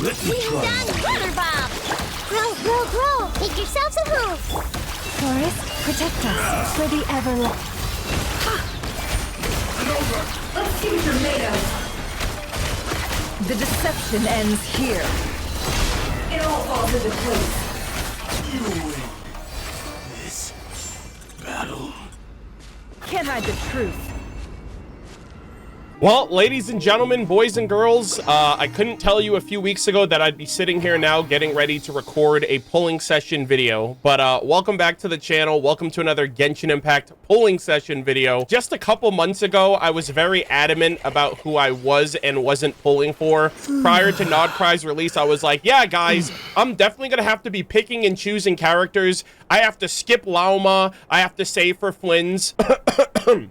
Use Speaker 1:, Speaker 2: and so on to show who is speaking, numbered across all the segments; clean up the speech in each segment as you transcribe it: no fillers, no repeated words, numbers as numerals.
Speaker 1: Let me try.
Speaker 2: Done, Water Bob! Grow, grow, grow! Make yourselves a hoof!
Speaker 3: Forest, protect us for the everlasting.
Speaker 4: Let's see what you're made of.
Speaker 3: The deception ends here.
Speaker 4: It all falls into place.
Speaker 1: You win this battle.
Speaker 3: Can't hide the truth.
Speaker 5: Well, ladies and gentlemen, boys and girls, I couldn't tell you a few weeks ago that I'd be sitting here now getting ready to record a pulling session video, but welcome back to the channel. Welcome to another Genshin Impact pulling session video. Just a couple months ago, I was very adamant about who I was and wasn't pulling for. Prior to Nod-Krai's release, I was like, yeah, guys, I'm definitely going to have to be picking and choosing characters. I have to skip Lauma. I have to save for Flynn's.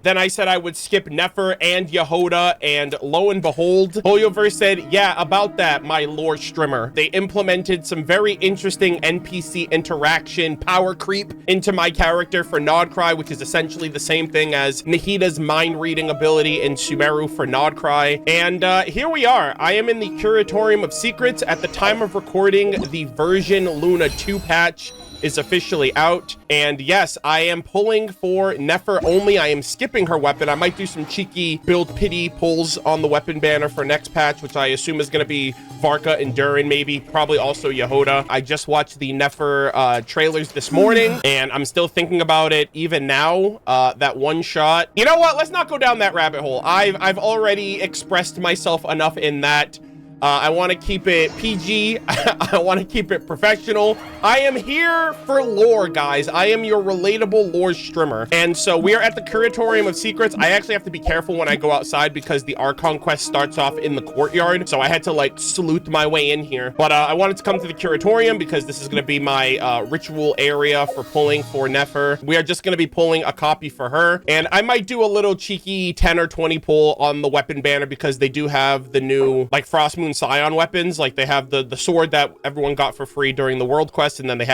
Speaker 5: Then I said I would skip Nefer and Yehoda, and lo and behold, Hoyoverse said, yeah, about that, my lore strimmer. They implemented some very interesting NPC interaction power creep into my character for Nod-Krai, which is essentially the same thing as Nahida's mind reading ability in Sumeru for Nod-Krai. And here we are. I am in the Curatorium of Secrets. At the time of recording, the version Luna 2 patch is officially out, and yes, I am pulling for Nefer only. I am skipping her weapon. I might do some cheeky build pity pulls on the weapon banner for next patch, which I assume is going to be Varka and Durin, maybe, probably also Yehoda. I just watched the Nefer trailers this morning, and I'm still thinking about it even now. That one shot. You know what? Let's not go down that rabbit hole. I've already expressed myself enough in that. I want to keep it PG. I want to keep it professional. I am here for lore, guys. I am your relatable lore strimmer. And so we are at the Curatorium of Secrets. I actually have to be careful when I go outside because the Archon quest starts off in the courtyard. So I had to like salute my way in here. But I wanted to come to the Curatorium because this is going to be my ritual area for pulling for Nefer. We are just going to be pulling a copy for her. And I might do a little cheeky 10 or 20 pull on the weapon banner because they do have the new like Frost Moon Scion weapons. Like they have the sword that everyone got for free during the world quest, and then they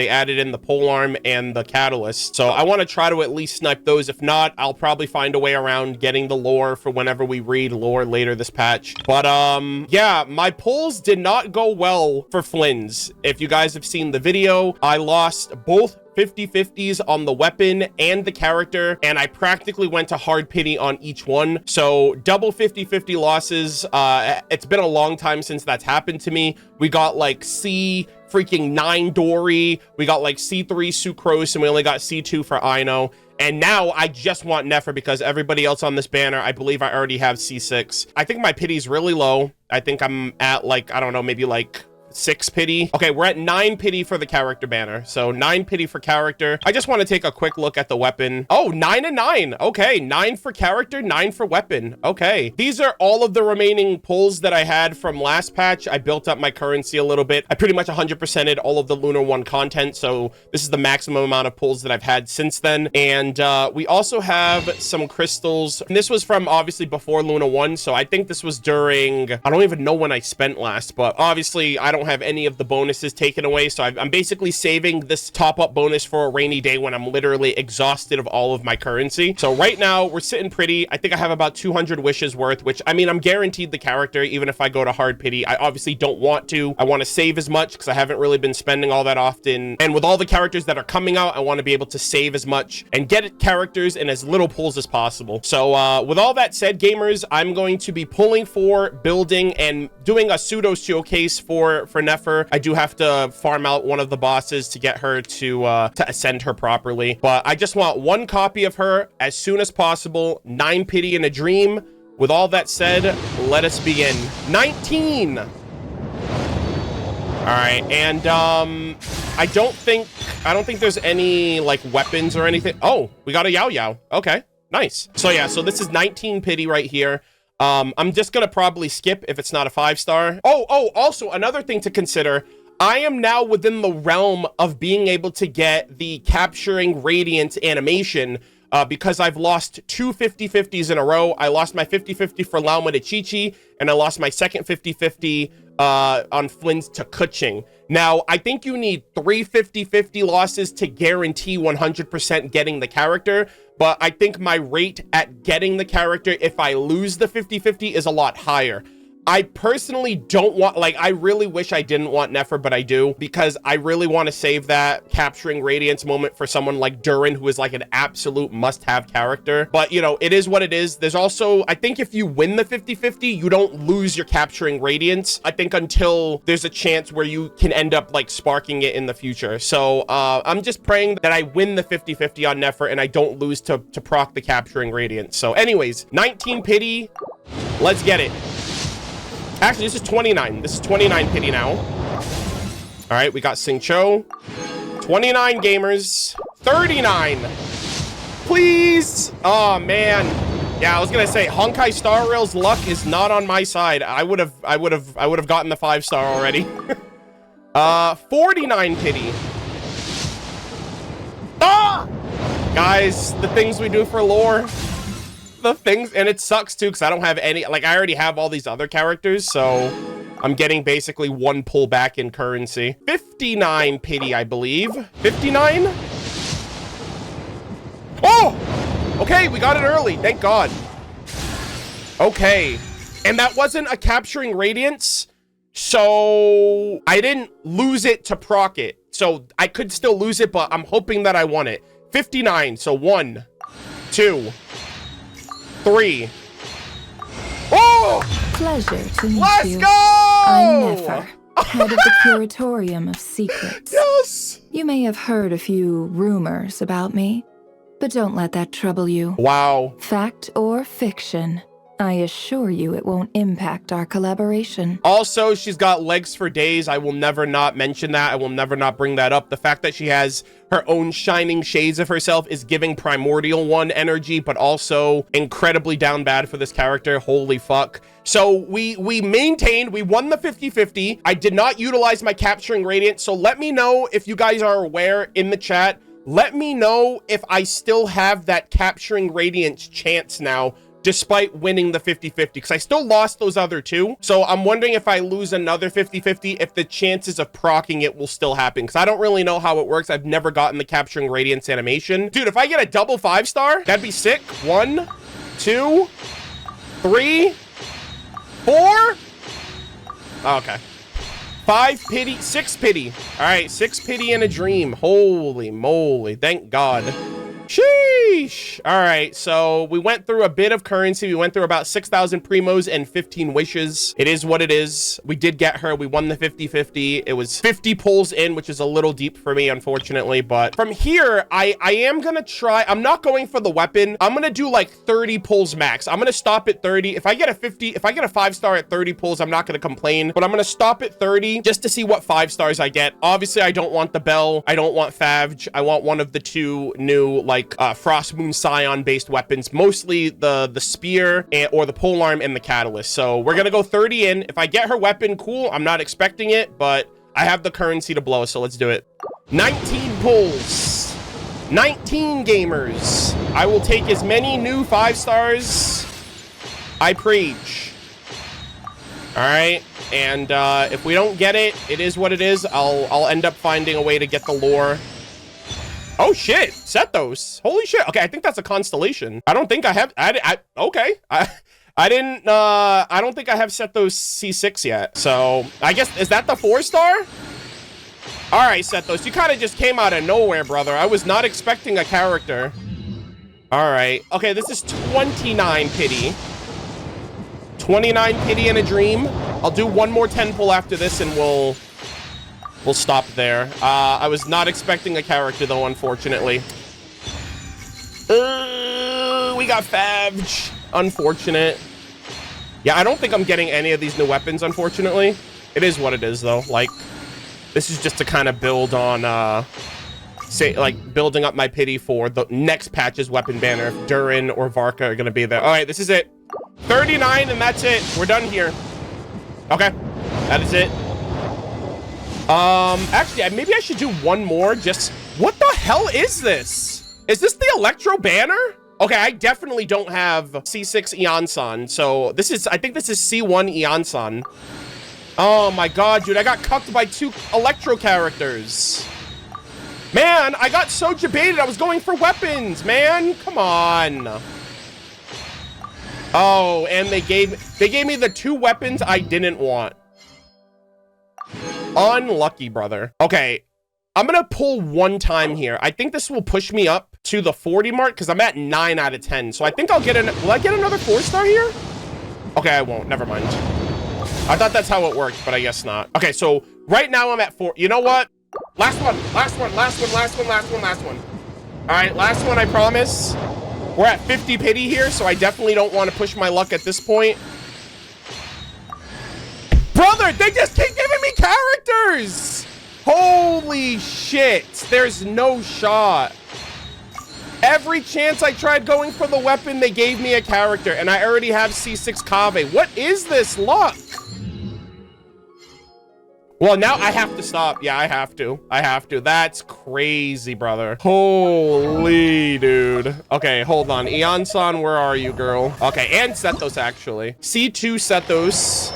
Speaker 5: added in the polearm and the catalyst. So I want to try to at least snipe those. If not, I'll probably find a way around getting the lore for whenever we read lore later this patch. But yeah, my pulls did not go well for Flynn's. If you guys have seen the video, I lost both 50-50s on the weapon and the character, and I practically went to hard pity on each one. So double 50-50 losses. It's been a long time since that's happened to me. We got like C freaking 9 Dory, we got like C3 Sucrose, and we only got C2 for Ino. And now I just want Nefer because everybody else on this banner, I believe I already have C6. I think my pity's really low. I think I'm at like, I don't know, maybe like 6 pity. Okay, we're at 9 pity for the character banner. So 9 pity for character. I just want to take a quick look at the weapon. Oh, 9 and 9. Okay, 9 for character, 9 for weapon. Okay, these are all of the remaining pulls that I had from last patch. I built up my currency a little bit. I pretty much 100%ed all of the Lunar 1 content. So this is the maximum amount of pulls that I've had since then. And we also have some crystals. And this was from obviously before Luna 1. So I think this was during, I don't even know when I spent last, but obviously I don't have any of the bonuses taken away, so I'm basically saving this top-up bonus for a rainy day when I'm literally exhausted of all of my currency. So right now we're sitting pretty. I think I have about 200 wishes worth, which I mean, I'm guaranteed the character even if I go to hard pity. I obviously don't want to. I want to save as much because I haven't really been spending all that often, and with all the characters that are coming out, I want to be able to save as much and get characters in as little pulls as possible. So with all that said, gamers, I'm going to be pulling for, building, and doing a pseudo showcase for Nefer. I do have to farm out one of the bosses to get her to ascend her properly, but I just want 1 copy of her as soon as possible. 9 pity in a dream. With all that said, let us begin. 19. All right, and I don't think there's any like weapons or anything. Oh, we got a Yao Yao. Okay, nice. So yeah, so this is 19 pity right here. I'm just gonna probably skip if it's not a 5-star. Oh, also another thing to consider, I am now within the realm of being able to get the capturing radiant animation because I've lost 2 50-50s in a row. I lost my 50-50 for Lauma to Chi-Chi, and I lost my second 50-50 on Flynn's to Kuching. Now, I think you need 3 50-50 losses to guarantee 100% getting the character, but I think my rate at getting the character if I lose the 50-50 is a lot higher. I personally don't want, like, I really wish I didn't want Nefer, but I do, because I really want to save that capturing Radiance moment for someone like Durin, who is like an absolute must-have character. But, you know, it is what it is. There's also, I think if you win the 50-50, you don't lose your capturing Radiance, I think, until there's a chance where you can end up, like, sparking it in the future. So, I'm just praying that I win the 50-50 on Nefer and I don't lose to proc the capturing Radiance. So, anyways, 19 pity. Let's get it. Actually, this is 29. This is 29 pity now. All right, we got Sing Cho. 29 gamers. 39. Please. Oh, man. Yeah, I was gonna say Honkai Star Rail's luck is not on my side. I would have gotten the 5-star already. 49 pity. Ah! Guys, the things we do for lore. The things, and it sucks too because I don't have any, like, I already have all these other characters, so I'm getting basically one pullback in currency. 59 pity, I believe. 59. Oh, okay, we got it early, thank God. Okay, and that wasn't a capturing Radiance, so I didn't lose it to proc it, so I could still lose it, but I'm hoping that I won it. 59, so 1, 2, 3. Oh!
Speaker 3: Pleasure to meet
Speaker 5: Let's
Speaker 3: you.
Speaker 5: go!
Speaker 3: I'm Nefer, head of the Curatorium of Secrets.
Speaker 5: Yes!
Speaker 3: You may have heard a few rumors about me, but don't let that trouble you.
Speaker 5: Wow.
Speaker 3: Fact or fiction, I assure you it won't impact our collaboration.
Speaker 5: Also, she's got legs for days. I will never not mention that. I will never not bring that up. The fact that she has her own shining shades of herself is giving Primordial One energy, but also incredibly down bad for this character. Holy fuck. So we maintained, we won the 50-50. I did not utilize my capturing Radiance. So let me know if you guys are aware in the chat. Let me know if I still have that capturing Radiance chance now, despite winning the 50-50, because I still lost those other two. So I'm wondering if I lose another 50-50, if the chances of proccing it will still happen, because I don't really know how it works. I've never gotten the capturing Radiance animation. Dude, if I get a double 5-star, that'd be sick. 1, 2, 3, 4. Okay. 5 pity, 6 pity. All right, 6 pity and a dream. Holy moly, thank God. Sheesh. All right, so we went through a bit of currency. We went through about 6,000 primos and 15 wishes. It is what it is. We did get her. We won the 50-50. It was 50 pulls in, which is a little deep for me, unfortunately. But from here, I am going to try. I'm not going for the weapon. I'm going to do like 30 pulls max. I'm going to stop at 30. If I get a 5-star at 30 pulls, I'm not going to complain. But I'm going to stop at 30 just to see what 5-stars I get. Obviously, I don't want the bell. I don't want Favge. I want one of the two new, like, Frost Moon Scion based weapons, mostly the spear or the polearm and the catalyst. So we're gonna go 30 in. If I get her weapon, cool. I'm not expecting it, but I have the currency to blow, so let's do it. 19 pulls, 19 gamers. I will take as many new 5-stars. I preach. All right, and if we don't get it, it is what it is. I'll end up finding a way to get the lore. Oh shit, set those. Holy shit. Okay, I think that's a constellation. I don't think I have, okay. I don't think I have set those C6 yet. So I guess, is that the 4-star? All right, set those. You kind of just came out of nowhere, brother. I was not expecting a character. All right. Okay, this is 29 pity. 29 pity and a dream. I'll do one more 10 pull after this and we'll stop there. I was not expecting a character, though, unfortunately. We got Favge. Unfortunate. Yeah, I don't think I'm getting any of these new weapons, unfortunately. It is what it is, though. Like, this is just to kind of build on, say, like, building up my pity for the next patch's weapon banner. If Durin or Varka are going to be there. All right, this is it. 39, and that's it. We're done here. Okay, that is it. Actually, maybe I should do one more. Just, what the hell is this? Is this the Electro banner? Okay, I definitely don't have C6 Eon-san. So this is, I think this is C1 Eon-san. Oh my God, dude, I got cucked by 2 Electro characters. Man, I got so debated. I was going for weapons, man. Come on. Oh, and they gave me the 2 weapons I didn't want. Unlucky, brother. Okay, I'm gonna pull 1 time here. I think this will push me up to the 40 mark because I'm at 9 out of 10. So I think I'll get will I get another 4-star here? Okay, I won't. Never mind. I thought that's how it worked, but I guess not. Okay, so right now I'm at 4. You know what? Last one. All right, last one, I promise. We're at 50 pity here, so I definitely don't want to push my luck at this point. Brother, they just keep giving me characters! Holy shit, there's no shot. Every chance I tried going for the weapon, they gave me a character, and I already have C6 Kave. What is this luck? Well, now I have to stop. Yeah, I have to. That's crazy, brother. Holy dude. Okay, hold on. Eon-san, where are you, girl? Okay, and Sethos, actually. C2 Sethos.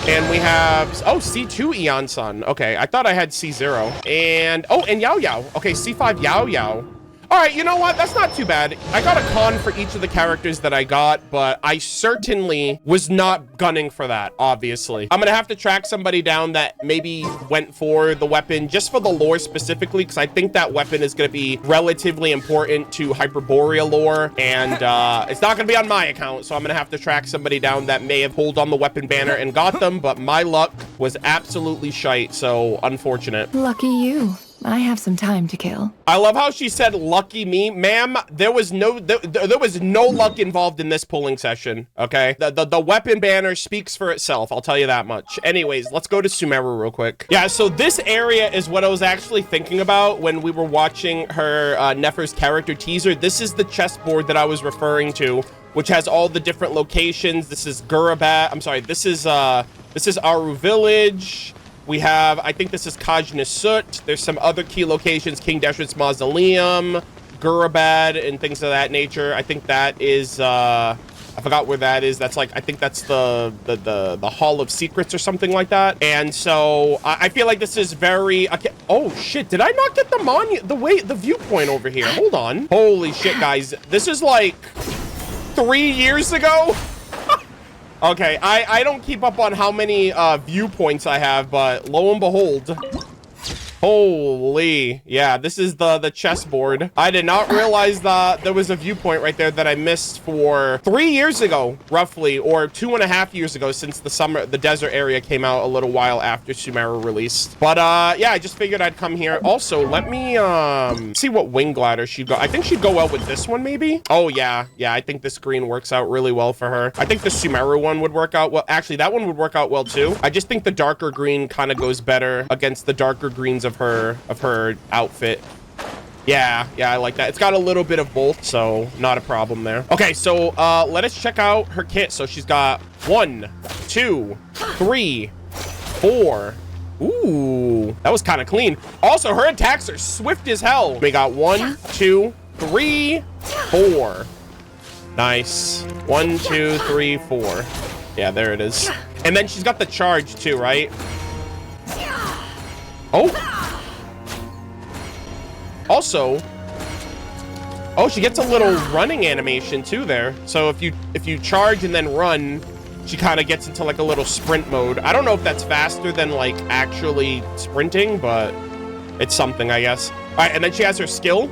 Speaker 5: And we have, oh, C2 Eon-san. Okay, I thought I had C0. And, oh, and Yao Yao. Okay, C5 Yao Yao. All right, you know what? That's not too bad. I got a con for each of the characters that I got, but I certainly was not gunning for that, obviously. I'm gonna have to track somebody down that maybe went for the weapon just for the lore specifically, because I think that weapon is gonna be relatively important to Hyperborea lore, and it's not gonna be on my account, so I'm gonna have to track somebody down that may have pulled on the weapon banner and got them, but my luck was absolutely shite, so unfortunate.
Speaker 3: Lucky you. I have some time to kill.
Speaker 5: I love how she said, lucky me. Ma'am, there was no luck involved in this pulling session, okay? The weapon banner speaks for itself, I'll tell you that much. Anyways, let's go to Sumeru real quick. Yeah, so this area is what I was actually thinking about when we were watching her Nefer's character teaser. This is the chessboard that I was referring to, which has all the different locations. This is Gurabat. I'm sorry, this is Aru Village. We have, I think this is Kaj-Nasut. There's some other key locations, King Deshret's Mausoleum, Gurabad, and things of that nature. I think that is, I forgot where that is. That's like, I think that's the Hall of Secrets or something like that. And so I feel like this is very, oh shit, did I not get the viewpoint over here? Hold on. Holy shit, guys. This is like 3 years ago. Okay, I don't keep up on how many viewpoints I have, but lo and behold, holy, yeah, this is the chessboard. I did not realize that there was a viewpoint right there that I missed for 3 years ago, roughly, or 2.5 years ago, since the desert area came out a little while after Sumeru released. But yeah, I just figured I'd come here. Also, let me see what wing glider she'd go. I think she'd go well with this one, maybe. Oh yeah, I think this green works out really well for her. I think the Sumeru one would work out well. Actually, that one would work out well too. I just think the darker green kind of goes better against the darker greens of her outfit. Yeah, I like that. It's got a little bit of both, so not a problem there. Okay, so let us check out her kit. So she's got 1, 2, 3, 4. Ooh, that was kind of clean. Also, her attacks are swift as hell. We got 1, 2, 3, 4. Nice. 1, 2, 3, 4. Yeah, there it is. And then she's got the charge too, right? Oh. Also, oh, she gets a little running animation too there. So if you charge and then run, she kind of gets into like a little sprint mode. I don't know if that's faster than like actually sprinting, but it's something, I guess. All right, and then she has her skill.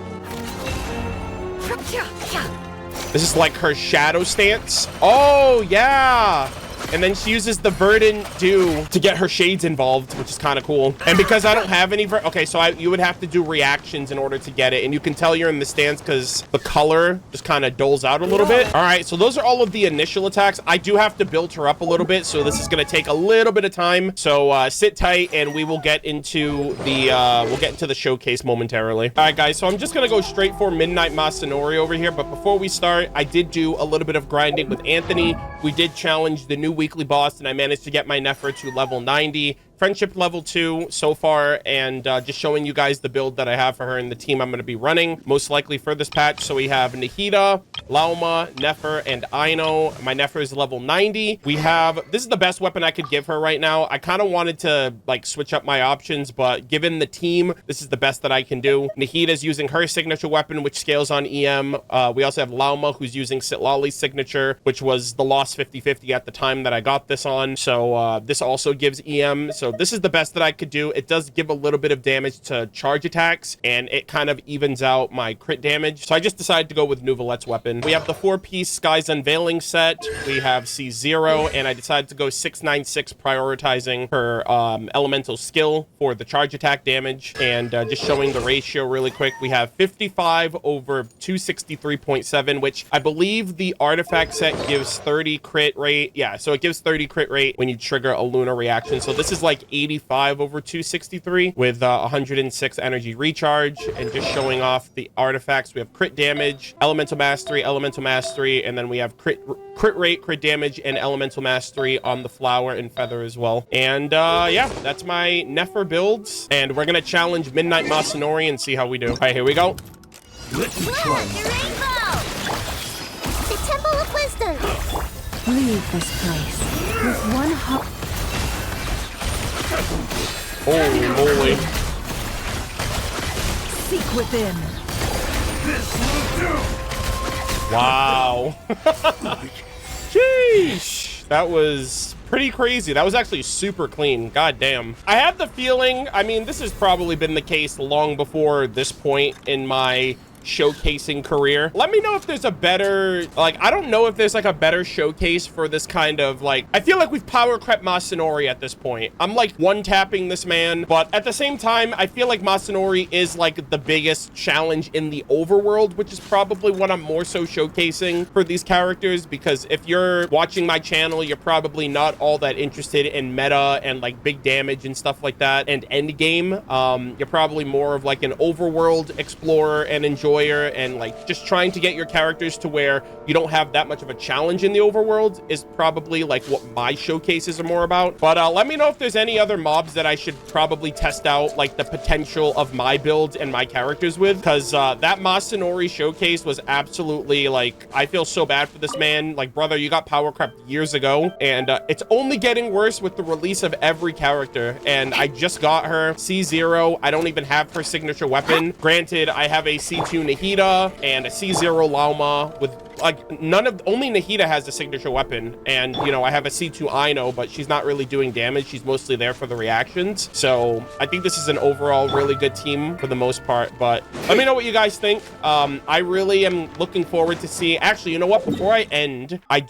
Speaker 5: This is like her shadow stance. Oh, yeah. And then she uses the Verdant Dew to get her shades involved, which is kind of cool. And because I don't have any, okay, so you would have to do reactions in order to get it. And you can tell you're in the stance because the color just kind of doles out a little bit. All right, so those are all of the initial attacks. I do have to build her up a little bit, so this is going to take a little bit of time. So sit tight, and we will get into the showcase momentarily. All right, guys, so I'm just going to go straight for Midnight Masanori over here. But before we start, I did do a little bit of grinding with Anthony. We did challenge the new weekly boss, and I managed to get my Nefer to level 90. friendship level 2 so far, and just showing you guys the build that I have for her and the team I'm going to be running, most likely for this patch. So we have Nahida, Lauma, Nefer, and Aino. My Nefer is level 90. We have, this is the best weapon I could give her right now. I kind of wanted to like switch up my options, but given the team, this is the best that I can do. Nahida is using her signature weapon, which scales on EM. We also have Lauma, who's using Sitlali's signature, which was the lost 50-50 at the time that I got this on. So this also gives EM. So this is the best that I could do. It does give a little bit of damage to charge attacks, and it kind of evens out my crit damage. So I just decided to go with Nuvalet's weapon. We have the 4-piece Sky's Unveiling set. We have C0, and I decided to go 696, prioritizing her elemental skill for the charge attack damage. And just showing the ratio really quick, we have 55 over 263.7, which I believe the artifact set gives 30 crit rate. Yeah, so it gives 30 crit rate when you trigger a lunar reaction. So this is like 85 over 263 with 106 energy recharge. And just showing off the artifacts, we have crit damage, elemental mastery, and then we have crit rate, crit damage, and elemental mastery on the flower and feather as well. And yeah, that's my Nefer builds, and we're gonna challenge Midnight Masanori and see how we do. All right, here we go.
Speaker 1: Let me
Speaker 2: Look,
Speaker 1: try.
Speaker 2: the rainbow! The Temple of Wisdom!
Speaker 3: Leave this place with one hop.
Speaker 5: Holy moly.
Speaker 3: Seek within.
Speaker 1: This will do.
Speaker 5: Wow. Sheesh. That was pretty crazy. That was actually super clean. God damn. I have the feeling, I mean, this has probably been the case long before this point in my showcasing career. Let me know if there's a better, like, I don't know if there's like a better showcase for this kind of, like, I feel like we've power crept Masanori at this point. I'm like one tapping this man, but at the same time, I feel like Masanori is like the biggest challenge in the overworld, which is probably what I'm more so showcasing for these characters, because if you're watching my channel, you're probably not all that interested in meta and like big damage and stuff like that and end game. You're probably more of like an overworld explorer and enjoyer, and like just trying to get your characters to where you don't have that much of a challenge in the overworld is probably like what my showcases are more about. But let me know if there's any other mobs that I should probably test out like the potential of my build and my characters with, because that Masanori showcase was absolutely like, I feel so bad for this man. Like, brother, you got power crept years ago, and it's only getting worse with the release of every character. And I just got her C0. I don't even have her signature weapon. Granted, I have a C2 Nahida and a C0 Lauma with like only Nahida has a signature weapon, and you know, I have a C2 Aino, but she's not really doing damage. She's mostly there for the reactions. So I think this is an overall really good team for the most part, but let me know what you guys think. I really am looking forward to see, actually, you know what, before I end, I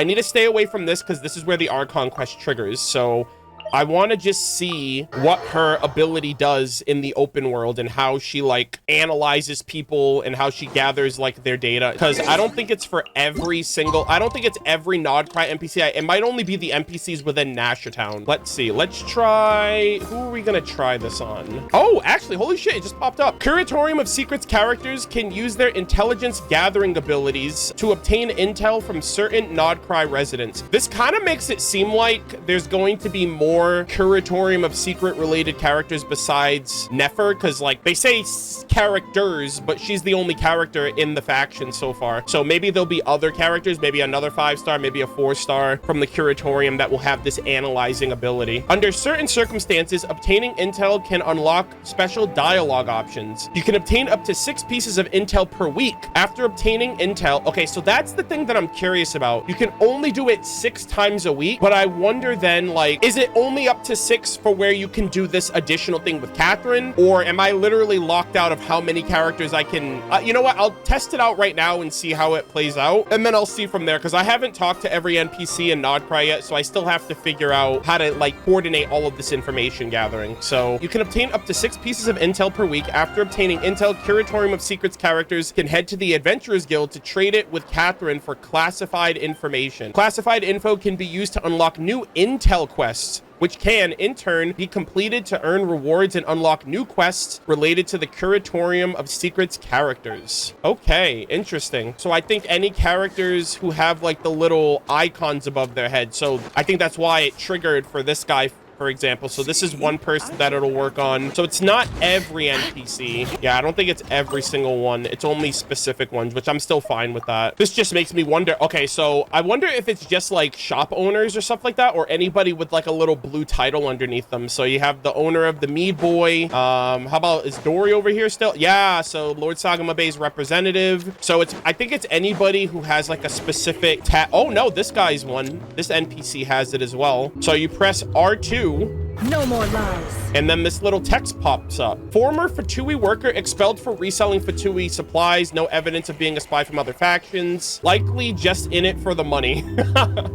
Speaker 5: need to stay away from this because this is where the Archon quest triggers. So I want to just see what her ability does in the open world and how she like analyzes people and how she gathers like their data, because I don't think it's for every single, I don't think it's every Nod-Krai NPC. It might only be the NPCs within Nashatown. Let's see. Let's try, who are we gonna try this on? Oh, actually, holy shit, it just popped up. Curatorium of Secrets characters can use their intelligence gathering abilities to obtain intel from certain Nod-Krai residents. This kind of makes it seem like there's going to be more Curatorium of Secret related characters besides Nefer, because like they say characters, but she's the only character in the faction so far. So maybe there'll be other characters, maybe another 5-star, maybe a 4-star from the Curatorium that will have this analyzing ability. Under certain circumstances, obtaining intel can unlock special dialogue options. You can obtain up to 6 pieces of intel per week. After obtaining intel, okay, so that's the thing that I'm curious about. You can only do it 6 times a week, but I wonder then, like, is it only up to 6 for where you can do this additional thing with Catherine, or am I literally locked out of how many characters I can, you know what, I'll test it out right now and see how it plays out, and then I'll see from there, because I haven't talked to every NPC in Nod-Krai yet, so I still have to figure out how to like coordinate all of this information gathering. So you can obtain up to 6 pieces of intel per week. After obtaining intel, Curatorium of Secrets characters can head to the Adventurers Guild to trade it with Catherine for classified information. Classified info can be used to unlock new intel quests, which can, in turn, be completed to earn rewards and unlock new quests related to the Curatorium of Secrets characters. Okay, interesting. So I think any characters who have like the little icons above their head, so I think that's why it triggered for this guy for example. So this is one person that it'll work on. So it's not every NPC. Yeah, I don't think it's every single one. It's only specific ones, which I'm still fine with that. This just makes me wonder. Okay, so I wonder if it's just like shop owners or stuff like that, or anybody with like a little blue title underneath them. So you have the owner of the Mead Boy. How about, is Dory over here still? Yeah, so Lord Sagama Bay's representative. So it's, I think it's anybody who has like a specific oh no, this guy's one. This NPC has it as well. So you press R2.
Speaker 4: No more lies.
Speaker 5: And then this little text pops up. Former Fatui worker expelled for reselling Fatui supplies. No evidence of being a spy from other factions. Likely just in it for the money.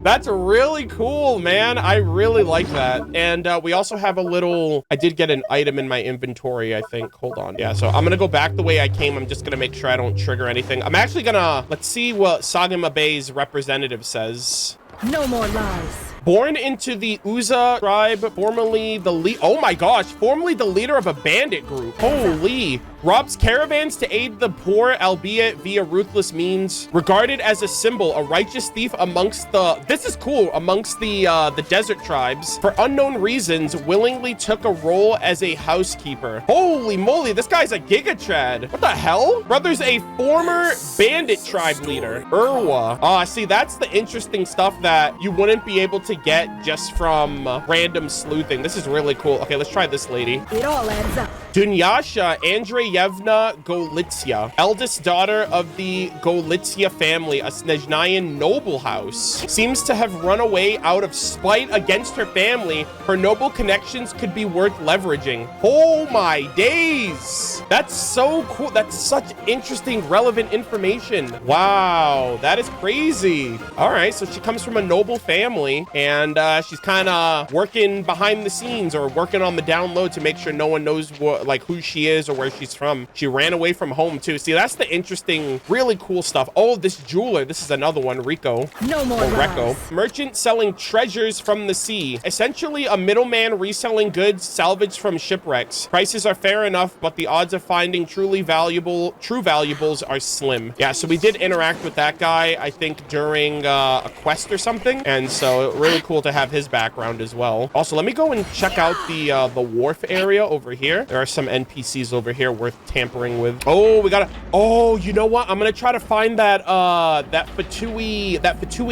Speaker 5: That's really cool, man. I really like that. And we also have a little, I did get an item in my inventory, I think. Hold on. Yeah, so I'm gonna go back the way I came. I'm just gonna make sure I don't trigger anything. I'm actually gonna, let's see what Sagama Bay's representative says.
Speaker 4: No more lies.
Speaker 5: Born into the Uza tribe, formerly the oh my gosh, formerly the leader of a bandit group. Holy. Robs caravans to aid the poor, albeit via ruthless means. Regarded as a symbol, a righteous thief amongst the, this is cool, amongst the desert tribes. For unknown reasons, willingly took a role as a housekeeper. Holy moly, this guy's a giga trad. What the hell? Brother's a former bandit tribe leader. Urwa. Ah, see, that's the interesting stuff that you wouldn't be able to get just from random sleuthing. This is really cool. Okay, let's try this lady.
Speaker 4: It all adds up.
Speaker 5: Dunyasha Andreyevna Golitsya, eldest daughter of the Golitsya family, a Snezhnayan noble house, seems to have run away out of spite against her family. Her noble connections could be worth leveraging. Oh my days. That's so cool. That's such interesting, relevant information. Wow, that is crazy. All right, so she comes from a noble family, and she's kind of working behind the scenes or working on the down low to make sure no one knows what, like, who she is or where she's from. She ran away from home too. See, that's the interesting, really cool stuff. Oh, this jeweler. This is another one, Rico.
Speaker 4: No more lies.
Speaker 5: Merchant selling treasures from the sea. Essentially a middleman reselling goods salvaged from shipwrecks. Prices are fair enough, but the odds of finding true valuables are slim. Yeah, so we did interact with that guy, I think, during a quest or something. And so really cool to have his background as well. Also, let me go and check out the wharf area over here. There are some NPCs over here worth tampering with. Oh, we gotta, oh, you know what? I'm gonna try to find that that Fatui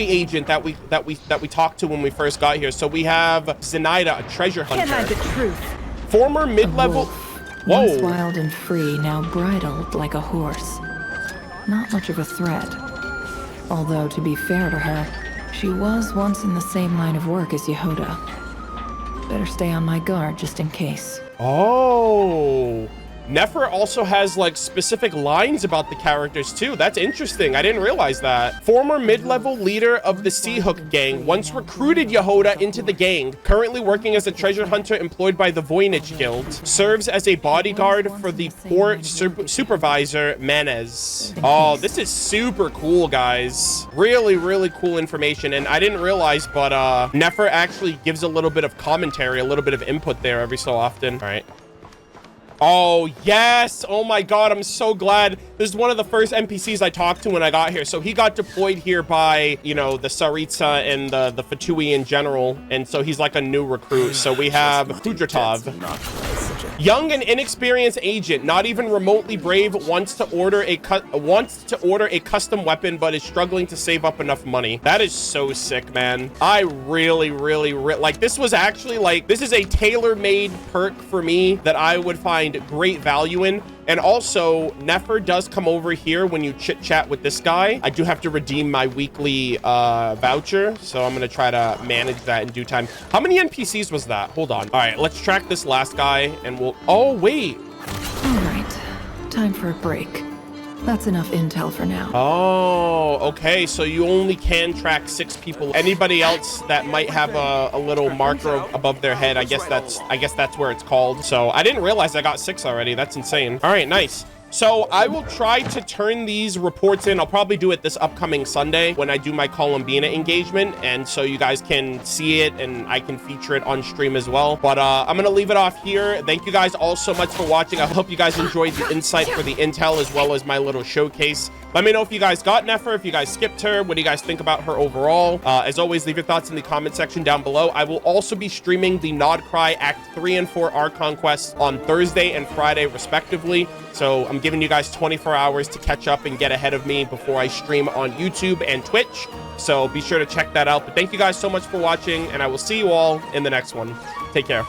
Speaker 5: agent that we talked to when we first got here. So we have Zenaida, a treasure hunter.
Speaker 4: Can't hide the truth.
Speaker 5: Former mid-level. Whoa.
Speaker 3: Once wild and free, now bridled like a horse. Not much of a threat. Although, to be fair to her, she was once in the same line of work as Yehuda. Better stay on my guard just in case.
Speaker 5: Oh. Nefer also has like specific lines about the characters too. That's interesting. I didn't realize that. Former mid-level leader of the Sea Hook gang, once recruited Yehuda into the gang, currently working as a treasure hunter employed by the Voynich Guild, serves as a bodyguard for the port supervisor Manez. Oh, this is super cool, guys. Really, really cool information. And I didn't realize, but Nefer actually gives a little bit of commentary, a little bit of input there every so often. All right. Oh, yes. Oh, my God. I'm so glad. This is one of the first NPCs I talked to when I got here. So he got deployed here by, you know, the Tsaritsa and the Fatui in general. And so he's like a new recruit. So we have Kudratov. Young and inexperienced agent, not even remotely brave, wants to order a custom weapon, but is struggling to save up enough money. That is so sick, man. I really like, this was actually like, this is a tailor-made perk for me that I would find great value in. And also, Nefer does come over here when you chit-chat with this guy. I do have to redeem my weekly voucher, so I'm gonna try to manage that in due time. How many NPCs was that? Hold on. All right, let's track this last guy, and we'll... Oh, wait.
Speaker 3: All right. Time for a break. That's enough intel for now.
Speaker 5: Oh, okay. So you only can track 6 people. Anybody else that might have a little marker above their head, I guess that's where it's called. So I didn't realize I got 6 already. That's insane. All right, nice. So I will try to turn these reports in. I'll probably do it this upcoming Sunday when I do my Columbina engagement, and so you guys can see it and I can feature it on stream as well. But I'm gonna leave it off here. Thank you guys all so much for watching. I hope you guys enjoyed the insight for the intel as well as my little showcase. Let me know if you guys got Nefer, if you guys skipped her. What do you guys think about her overall? As always, leave your thoughts in the comment section down below. I will also be streaming the Nod-Krai Act 3 and 4 Archon quests on Thursday and Friday, respectively. So I'm giving you guys 24 hours to catch up and get ahead of me before I stream on YouTube and Twitch. So be sure to check that out. But thank you guys so much for watching, and I will see you all in the next one. Take care.